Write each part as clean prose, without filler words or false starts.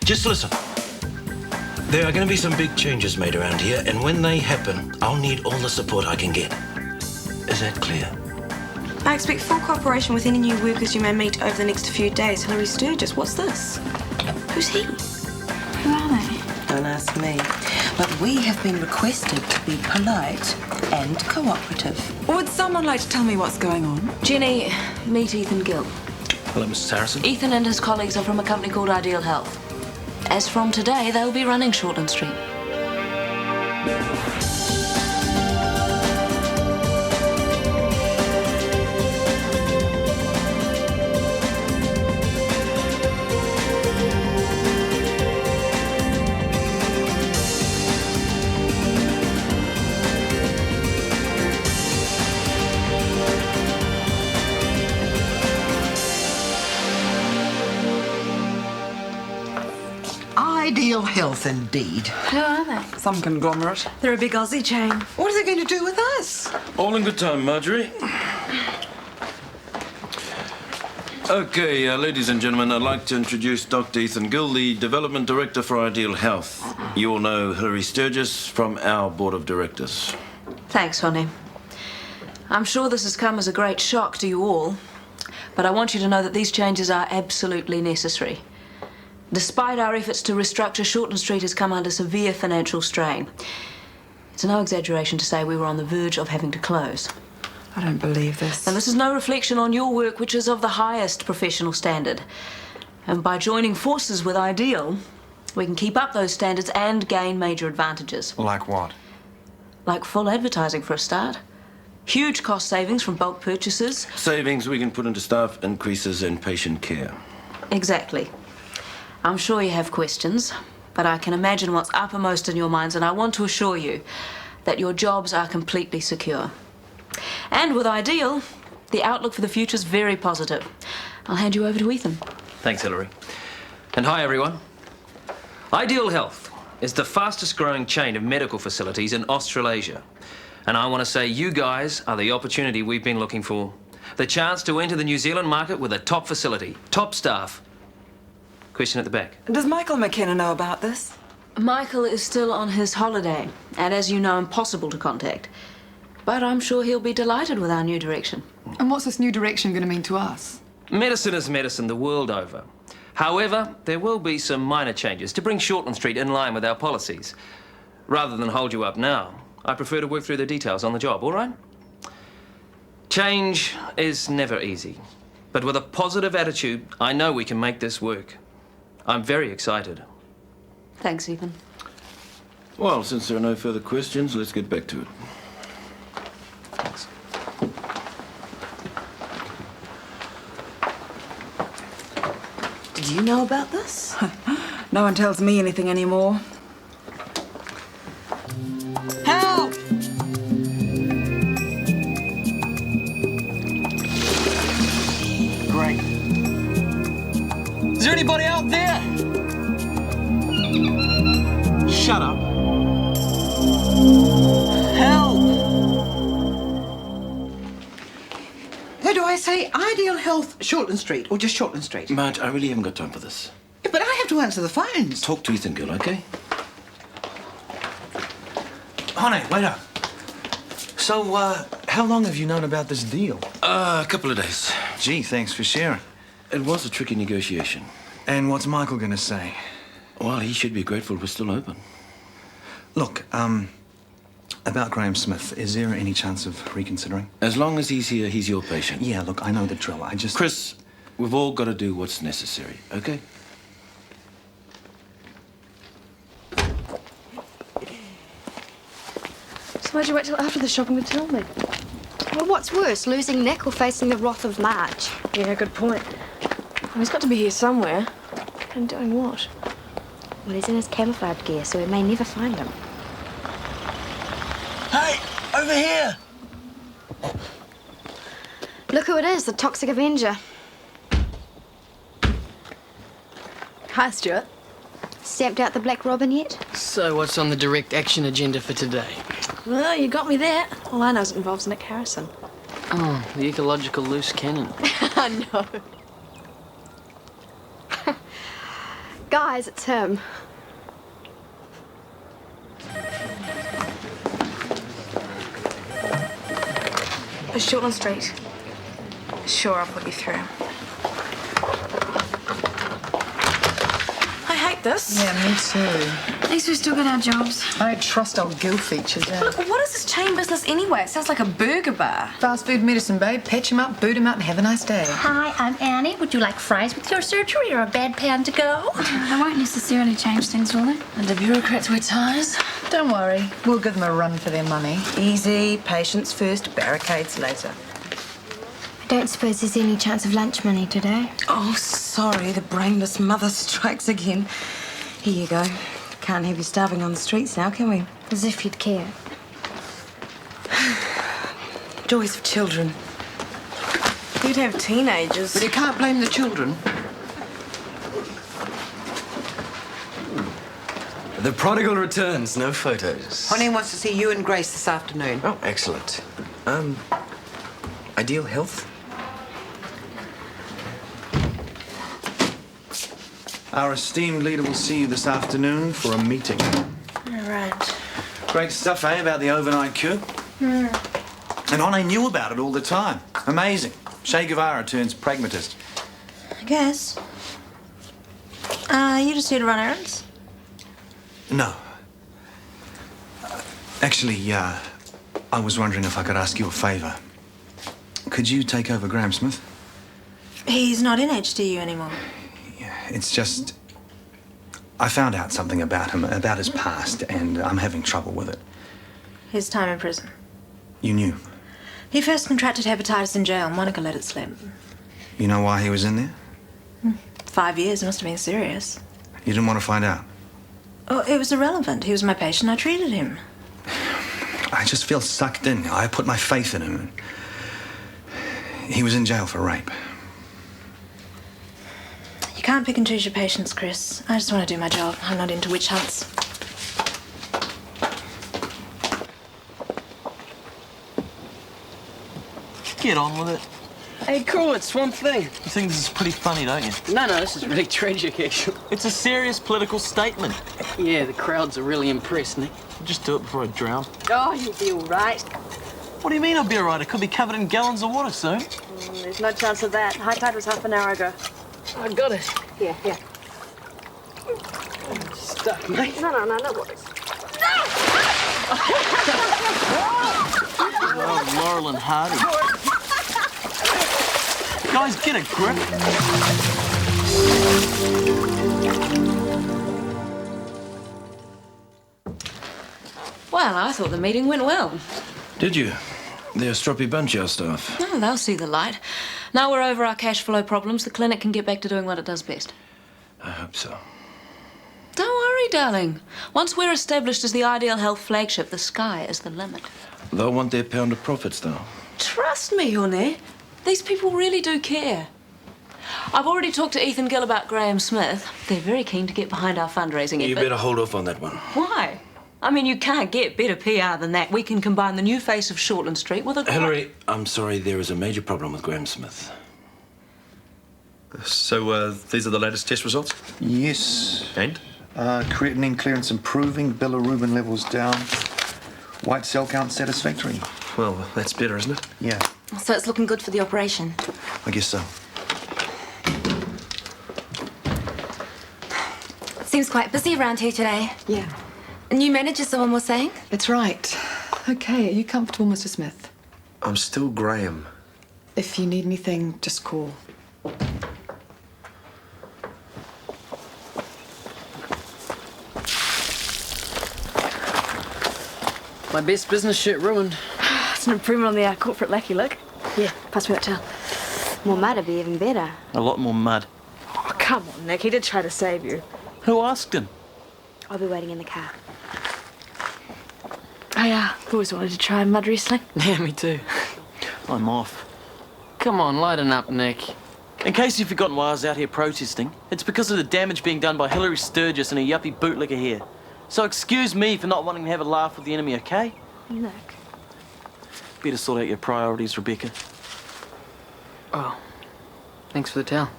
Just listen. There are going to be some big changes made around here, and when they happen, I'll need all the support I can get. Is that clear? I expect full cooperation with any new workers you may meet over the next few days. Hilary Sturgis, what's this? Who's he? Who are they? Don't ask me. But we have been requested to be polite and cooperative. Would someone like to tell me what's going on? Jenny, meet Ethan Gill. Hello, Mrs. Harrison. Ethan and his colleagues are from a company called Ideal Health. As from today, they'll be running Shortland Street. Ideal Health, indeed. Who are they? Some conglomerate. They're a big Aussie chain. What are they going to do with us? All in good time, Marjorie. Okay, ladies and gentlemen, I'd like to introduce Dr. Ethan Gill, the Development Director for Ideal Health. You all know Hilary Sturgis from our Board of Directors. Thanks, honey. I'm sure this has come as a great shock to you all, but I want you to know that these changes are absolutely necessary. Despite our efforts to restructure, Shortland Street has come under severe financial strain. It's no exaggeration to say we were on the verge of having to close. I don't believe this. And this is no reflection on your work, which is of the highest professional standard. And by joining forces with Ideal, we can keep up those standards and gain major advantages. Like what? Like full advertising for a start. Huge cost savings from bulk purchases. Savings we can put into staff increases and patient care. Exactly. I'm sure you have questions, but I can imagine what's uppermost in your minds, and I want to assure you that your jobs are completely secure. And with Ideal, the outlook for the future is very positive. I'll hand you over to Ethan. Thanks, Hilary. And hi, everyone. Ideal Health is the fastest growing chain of medical facilities in Australasia. And I want to say you guys are the opportunity we've been looking for. The chance to enter the New Zealand market with a top facility, top staff. Question at the back. Does Michael McKenna know about this? Michael is still on his holiday, and as you know, impossible to contact. But I'm sure he'll be delighted with our new direction. And what's this new direction going to mean to us? Medicine is medicine the world over. However, there will be some minor changes to bring Shortland Street in line with our policies. Rather than hold you up now, I prefer to work through the details on the job, all right? Change is never easy. But with a positive attitude, I know we can make this work. I'm very excited. Thanks, Ethan. Well, since there are no further questions, let's get back to it. Thanks. Did you know about this? No one tells me anything anymore. Help! Great. Is there anybody out there? Shut up. Help! Who do I say? Ideal Health, Shortland Street, or just Shortland Street? Marge, I really haven't got time for this. Yeah, but I have to answer the phones. Talk to Ethan Gill, okay? Honey, wait up. So, how long have you known about this deal? A couple of days. Gee, thanks for sharing. It was a tricky negotiation. And what's Michael gonna say? Well, he should be grateful we're still open. Look, about Graham Smith, is there any chance of reconsidering? As long as he's here, he's your patient. Yeah, look, I know the drill. I just... Chris, we've all got to do what's necessary, okay? So why'd you wait till after the shopping to tell me? Well, what's worse, losing Nick or facing the wrath of Marge? Yeah, good point. Well, he's got to be here somewhere. And doing what? Well, he's in his camouflage gear, so we may never find him. Hey, over here! Look who it is, the Toxic Avenger. Hi, Stuart. Stamped out the Black Robin yet? So what's on the direct action agenda for today? Well, you got me there. All I know is it involves Nick Harrison. Oh, the ecological loose cannon. I know. Guys, it's him. Shortland Street. Sure, I'll put you through. I hate this. Yeah, me too. At least we've still got our jobs. I don't trust old Gill features, What is this chain business anyway? It sounds like a burger bar. Fast food medicine, babe. Patch him up, boot him up, and have a nice day. Hi, I'm Annie. Would you like fries with your surgery or a bedpan to go? They won't necessarily change things, will they? And the bureaucrats wear ties. Don't worry. We'll give them a run for their money. Easy, patients first, barricades later. I don't suppose there's any chance of lunch money today. Oh, sorry, the brainless mother strikes again. Here you go. Can't have you starving on the streets now, can we? As if you'd care. Joys of children. You'd have teenagers. But you can't blame the children. The prodigal returns, no photos. Honey wants to see you and Grace this afternoon. Oh, excellent. Ideal Health? Our esteemed leader will see you this afternoon for a meeting. All right. Great stuff, eh, about the overnight cure? And Honey knew about it all the time. Amazing. Che Guevara turns pragmatist. I guess. You just here to run errands? No. Actually, I was wondering if I could ask you a favour. Could you take over Graham Smith? He's not in HDU anymore. It's just... I found out something about him, about his past, and I'm having trouble with it. His time in prison. You knew? He first contracted hepatitis in jail. Monica let it slip. You know why he was in there? 5 years. It must have been serious. You didn't want to find out? Oh, it was irrelevant. He was my patient. I treated him. I just feel sucked in. I put my faith in him. He was in jail for rape. You can't pick and choose your patients, Chris. I just want to do my job. I'm not into witch hunts. Get on with it. Hey, cool, it's Swamp Thing. You think this is pretty funny, don't you? No, this is really tragic, actually. It's a serious political statement. Yeah, the crowds are really impressed, Nick. Just do it before I drown. Oh, you'll be all right. What do you mean I'll be all right? I could be covered in gallons of water soon. There's no chance of that. High tide was half an hour ago. I got it. Here. Stuck, mate. No worries. Oh, Laurel and Hardy. Guys, get a grip. Well, I thought the meeting went well. Did you? They're a stroppy bunch, our staff. Oh, they'll see the light. Now we're over our cash flow problems, the clinic can get back to doing what it does best. I hope so. Don't worry, darling. Once we're established as the Ideal Health flagship, the sky is the limit. They'll want their pound of profits, though. Trust me, honey. These people really do care. I've already talked to Ethan Gill about Graham Smith. They're very keen to get behind our fundraising effort. You better hold off on that one. Why? I mean, you can't get better PR than that. We can combine the new face of Shortland Street with a... Hillary, I'm sorry, there is a major problem with Graham Smith. So, these are the latest test results? Yes. And? Creatinine clearance improving, bilirubin levels down, white cell count satisfactory. Well, that's better, isn't it? Yeah, So it's looking good for the operation. I guess so. Seems quite busy around here today. Yeah. A new manager, someone was saying? That's right. Okay, are you comfortable, Mr. Smith? I'm still Graham. If you need anything, just call. My best business shirt ruined. It's an improvement on the corporate lackey look. Yeah, pass me that towel. More mud would be even better. A lot more mud. Oh, come on, Nick. He did try to save you. Who asked him? I'll be waiting in the car. I've always wanted to try mud wrestling. Yeah, me too. I'm off. Come on, lighten up, Nick. In case you've forgotten why I was out here protesting, it's because of the damage being done by Hillary Sturgis and a yuppie bootlegger here. So excuse me for not wanting to have a laugh with the enemy, okay? Nick. Better sort out your priorities, Rebecca. Oh, thanks for the towel.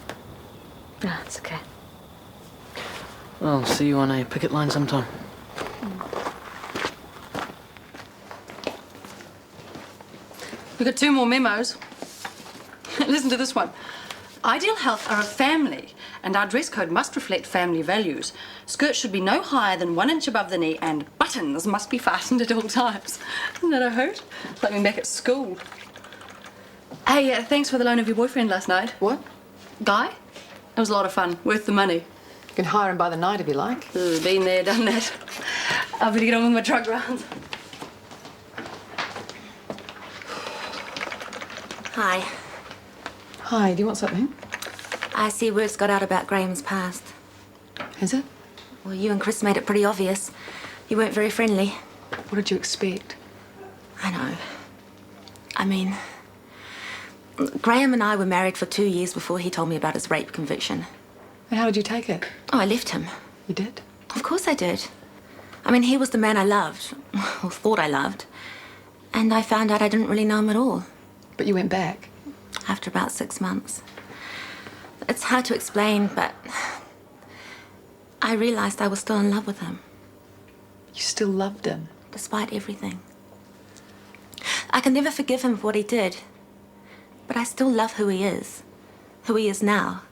No, it's okay. I'll see you on a picket line sometime. We've got 2 more memos. Listen to this one. Ideal Health are a family, and our dress code must reflect family values. Skirts should be no higher than 1 inch above the knee, and buttons must be fastened at all times. Isn't that a hoot? Like me back at school. Hey, thanks for the loan of your boyfriend last night. What? Guy? It was a lot of fun. Worth the money. You can hire him by the night if you like. Been there, done that. I'll better get on with my truck rounds. Hi. Hi, do you want something? I see word's got out about Graham's past. Is it? Well, you and Chris made it pretty obvious. You weren't very friendly. What did you expect? I know. I mean, Graham and I were married for 2 years before he told me about his rape conviction. And how did you take it? Oh, I left him. You did? Of course I did. I mean, he was the man I loved, or thought I loved. And I found out I didn't really know him at all. But you went back? After about 6 months. It's hard to explain, but I realized I was still in love with him. You still loved him? Despite everything. I can never forgive him for what he did. But I still love who he is now.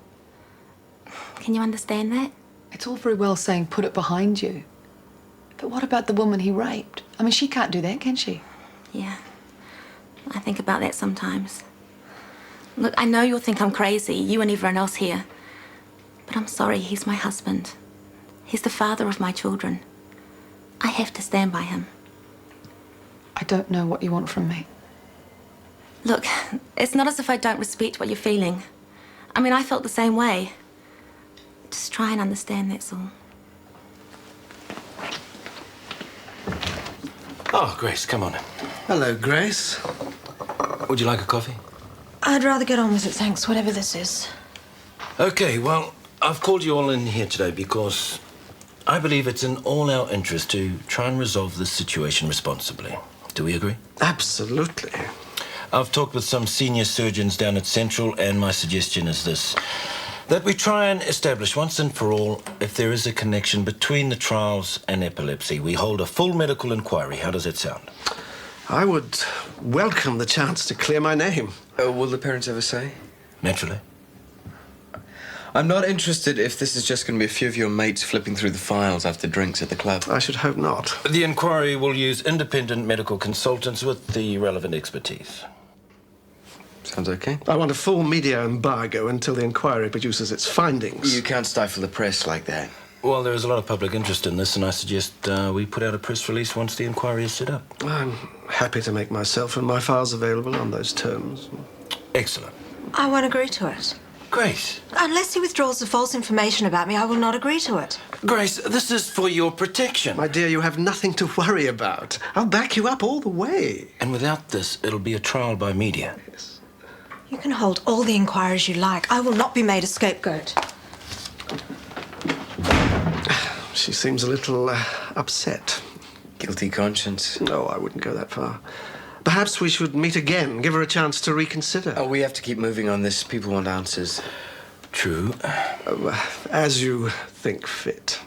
Can you understand that? It's all very well saying put it behind you. But what about the woman he raped? I mean, she can't do that, can she? Yeah. I think about that sometimes. Look, I know you'll think I'm crazy, you and everyone else here. But I'm sorry, he's my husband. He's the father of my children. I have to stand by him. I don't know what you want from me. Look, it's not as if I don't respect what you're feeling. I mean, I felt the same way. Just try and understand, that's all. Oh, Grace, come on. Hello, Grace. Would you like a coffee? I'd rather get on with it, thanks, whatever this is. Okay, well, I've called you all in here today because I believe it's in all our interest to try and resolve this situation responsibly. Do we agree? Absolutely. I've talked with some senior surgeons down at Central, and my suggestion is this: that we try and establish once and for all if there is a connection between the trials and epilepsy. We hold a full medical inquiry. How does that sound? I would welcome the chance to clear my name. Will the parents ever say? Naturally. I'm not interested if this is just going to be a few of your mates flipping through the files after drinks at the club. I should hope not. The inquiry will use independent medical consultants with the relevant expertise. Sounds okay. I want a full media embargo until the inquiry produces its findings. You can't stifle the press like that. Well, there is a lot of public interest in this, and I suggest we put out a press release once the inquiry is set up. I'm happy to make myself and my files available on those terms. Excellent. I won't agree to it. Grace. Unless he withdraws the false information about me, I will not agree to it. Grace, this is for your protection. My dear, you have nothing to worry about. I'll back you up all the way. And without this, it'll be a trial by media. Yes. You can hold all the inquiries you like. I will not be made a scapegoat. She seems a little upset. Guilty conscience. No, I wouldn't go that far. Perhaps we should meet again, give her a chance to reconsider. Oh, we have to keep moving on this. People want answers. True. As you think fit.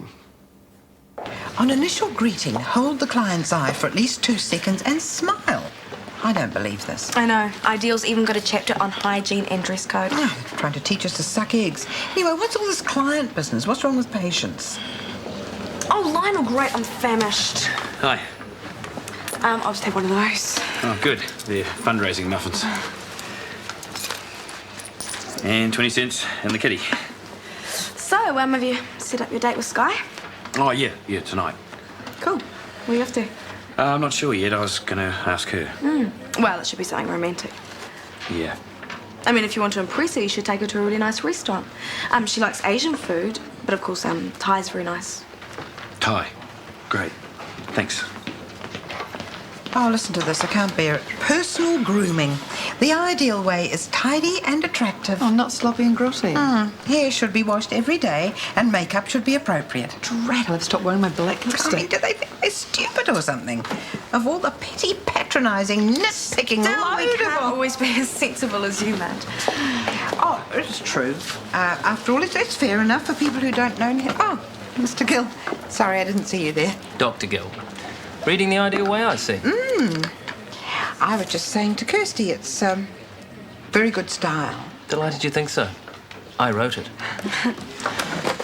On initial greeting, hold the client's eye for at least 2 seconds and smile. I don't believe this. I know. Ideal's even got a chapter on hygiene and dress code. Oh, trying to teach us to suck eggs. Anyway, what's all this client business? What's wrong with patients? Oh, Lionel, great. I'm famished. Hi. I'll just have one of those. Oh, good. They're fundraising muffins. And 20 cents in the kitty. So, have you set up your date with Sky? Oh, yeah, tonight. Cool. Where are you off to? I'm not sure yet. I was going to ask her. Well, it should be something romantic. Yeah. I mean, if you want to impress her, you should take her to a really nice restaurant. She likes Asian food, but of course, Thai's very nice. Thai. Great. Thanks. Oh, listen to this. I can't bear it. Personal grooming. The ideal way is tidy and attractive. Oh, not sloppy and grotty. Hair should be washed every day and makeup should be appropriate. Drat, I'll have to stop wearing my black lipstick. I mean, do they think we're stupid or something? Of all the petty, patronising, nitpicking We can't always be as sensible as you, Matt. Oh, it's true. After all, it's fair enough for people who don't know him. Oh, Mr. Gill, sorry I didn't see you there. Dr. Gill. Reading the ideal way, I see. I was just saying to Kirsty, it's very good style. Delighted you think so. I wrote it.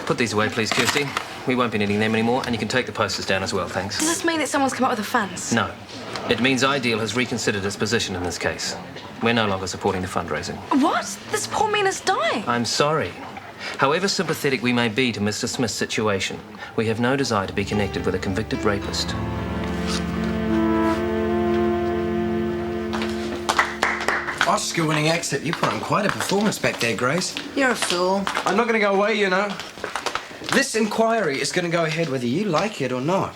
Put these away, please, Kirsty. We won't be needing them anymore, and you can take the posters down as well, thanks. Does this mean that someone's come up with the funds? No. It means Ideal has reconsidered its position in this case. We're no longer supporting the fundraising. What? This poor man is dying. I'm sorry. However sympathetic we may be to Mr. Smith's situation, we have no desire to be connected with a convicted rapist. Oscar-winning exit. You put on quite a performance back there, Grace. You're a fool. I'm not going to go away, you know. This inquiry is going to go ahead whether you like it or not.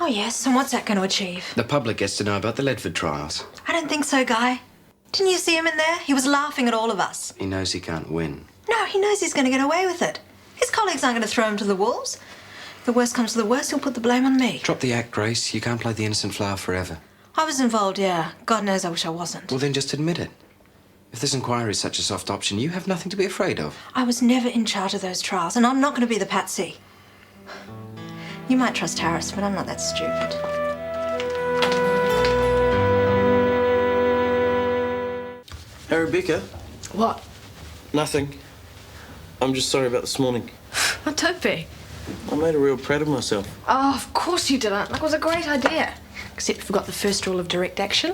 Oh, yes, and what's that going to achieve? The public gets to know about the Ledford trials. I don't think so, Guy. Didn't you see him in there? He was laughing at all of us. He knows he can't win. No, he knows he's going to get away with it. His colleagues aren't going to throw him to the wolves. If the worst comes to the worst, he'll put the blame on me. Drop the act, Grace. You can't play the innocent flower forever. I was involved, yeah. God knows I wish I wasn't. Well, then just admit it. If this inquiry is such a soft option, you have nothing to be afraid of. I was never in charge of those trials, and I'm not going to be the patsy. You might trust Harris, but I'm not that stupid. Hey, Rebecca. What? Nothing. I'm just sorry about this morning. Oh, don't be. I made a real prat of myself. Oh, of course you didn't. Like, it was a great idea. Except you forgot the first rule of direct action.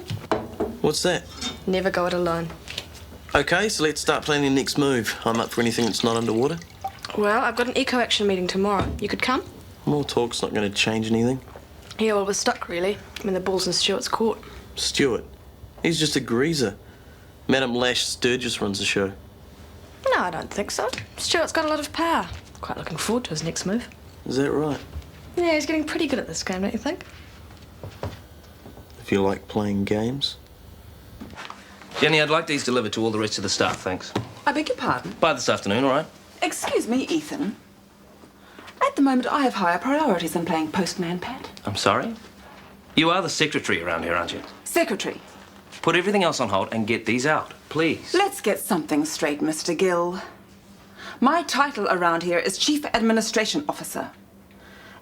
What's that? Never go it alone. Okay, so let's start planning the next move. I'm up for anything that's not underwater. Well, I've got an eco-action meeting tomorrow. You could come? More talk's not going to change anything. Yeah, well, we're stuck, really. I mean, the ball's in Stuart's court. Stuart? He's just a greaser. Madam Lash Sturgis runs the show. No, I don't think so. Stuart's got a lot of power. Quite looking forward to his next move. Is that right? Yeah, he's getting pretty good at this game, don't you think? If you like playing games. Jenny, I'd like these delivered to all the rest of the staff, thanks. I beg your pardon? By this afternoon, all right? Excuse me, Ethan. At the moment, I have higher priorities than playing postman Pat. I'm sorry? You are the secretary around here, aren't you? Secretary, Put everything else on hold and get these out, please. let's get something straight, Mr. Gill. My title around here is Chief Administration Officer.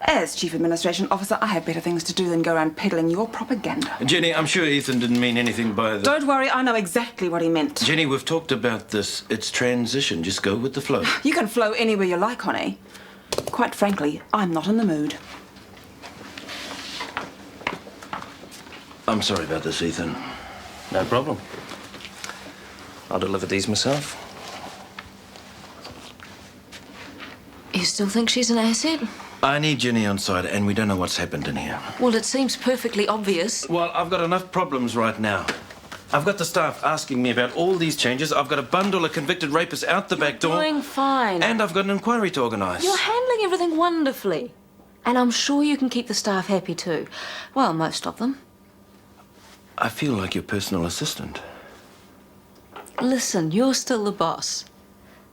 As Chief Administration Officer, I have better things to do than go around peddling your propaganda. Jenny, I'm sure Ethan didn't mean anything by the... Don't worry, I know exactly what he meant. Jenny, we've talked about this. It's transition. Just go with the flow. You can flow anywhere you like, honey. Quite frankly, I'm not in the mood. I'm sorry about this, Ethan. No problem. I'll deliver these myself. You still think she's an asset? I need Jenny on side, and we don't know what's happened in here. Well, it seems perfectly obvious. Well, I've got enough problems right now. I've got the staff asking me about all these changes. I've got a bundle of convicted rapists out the back door. Doing fine. And I've got an inquiry to organise. You're handling everything wonderfully. And I'm sure you can keep the staff happy too. Well, most of them. I feel like your personal assistant. Listen, you're still the boss.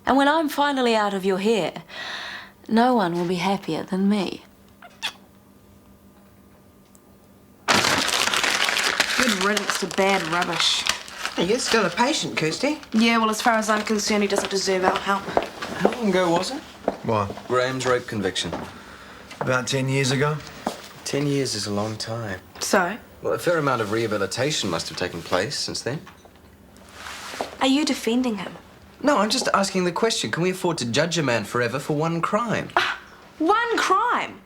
And when I'm finally out of your hair, no one will be happier than me. Good riddance to bad rubbish. You're still a patient, Kirsty. Yeah, well, as far as I'm concerned, he doesn't deserve our help. How long ago was it? What? Graham's rape conviction. About 10 years ago. 10 years is a long time. So? Well, a fair amount of rehabilitation must have taken place since then. Are you defending him? No, I'm just asking the question. Can we afford to judge a man forever for one crime? One crime?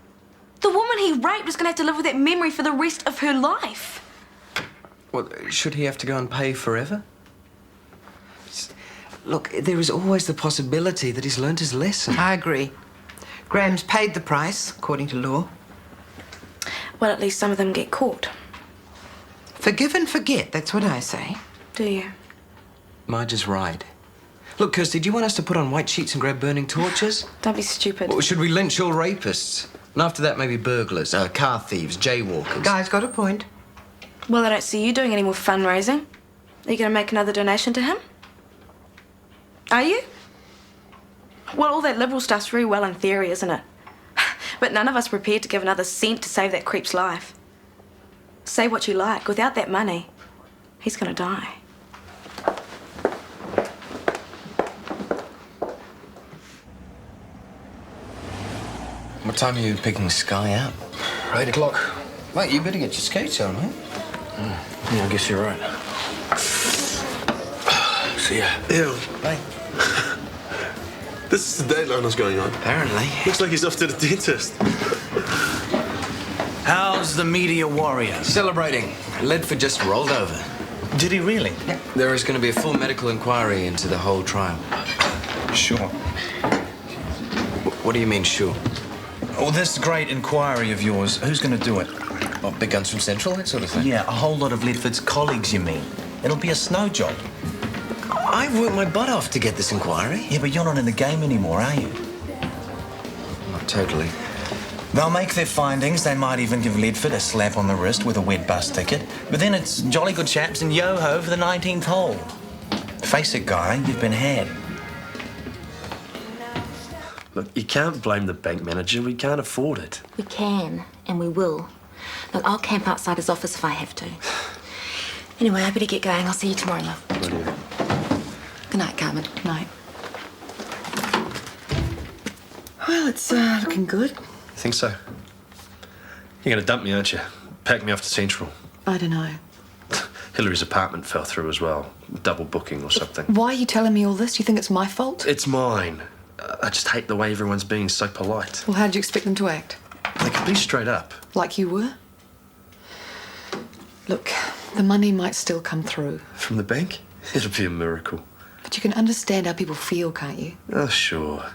The woman he raped was going to have to live with that memory for the rest of her life. Well, should he have to go and pay forever? Look, there is always the possibility that he's learned his lesson. I agree. Graham's paid the price, according to law. Well, at least some of them get caught. Forgive and forget, that's what I say. Do you? Marge is right. Look, Kirsty, do you want us to put on white sheets and grab burning torches? Don't be stupid. Or should we lynch all rapists? And after that, maybe burglars, car thieves, jaywalkers. Guy's got a point. Well, I don't see you doing any more fundraising. Are you going to make another donation to him? Are you? Well, all that Liberal stuff's very well in theory, isn't it? But none of us prepared to give another cent to save that creep's life. Say what you like, without that money, he's going to die. What time are you picking Sky up? 8 o'clock. Mate, you better get your skates on, mate. Yeah, I guess you're right. See ya. Ew. Bye. This is the deadline that's going on. Apparently. Looks like he's off to the dentist. How's the media warrior? Celebrating. Ledford just rolled over. Did he really? Yeah. There is going to be a full medical inquiry into the whole trial. Sure. What do you mean, sure? Well, this great inquiry of yours, who's going to do it? What, big guns from Central, that sort of thing? Yeah, a whole lot of Ledford's colleagues, you mean? It'll be a snow job. I've worked my butt off to get this inquiry. Yeah, but you're not in the game anymore, are you? Not totally. They'll make their findings. They might even give Ledford a slap on the wrist with a wet bus ticket. But then it's jolly good chaps and yo-ho for the 19th hole. Face it, Guy, you've been had. Look, you can't blame the bank manager. We can't afford it. We can, and we will. Look, I'll camp outside his office if I have to. Anyway, I better get going. I'll see you tomorrow, love. Brilliant. Good night, Carmen. Night. Well, it's looking good. Think so? You're going to dump me, aren't you? Pack me off to Central. I don't know. Hillary's apartment fell through as well. Double booking or something. Why are you telling me all this? Do you think it's my fault? It's mine. I just hate the way everyone's being so polite. Well, how did you expect them to act? They could be straight up. Like you were? Look, the money might still come through. From the bank? It'll be a miracle. But you can understand how people feel, can't you? Oh, sure.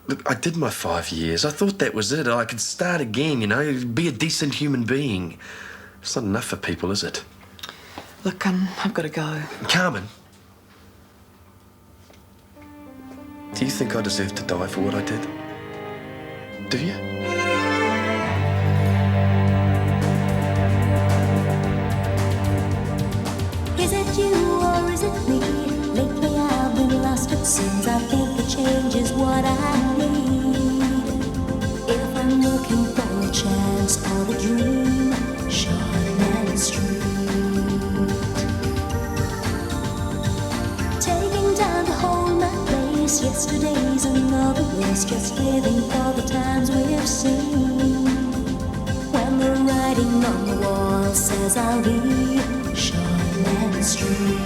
Look, I did my 5 years. I thought that was it. I could start again, you know, be a decent human being. It's not enough for people, is it? Look, I've got to go. Carmen. Do you think I deserve to die for what I did? Do you? Is it you or is it me? Lately I've been lost it seems. I think the change is what I need. If I'm looking for a chance or a dream, Shortland Street. Taking time to hold my place. Yesterday's another race, just living for the times we've seen. When the writing on the wall says I'll be Shortland Street.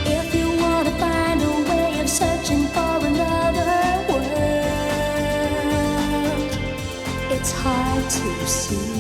If you want to find a way of searching for another world, it's hard to see.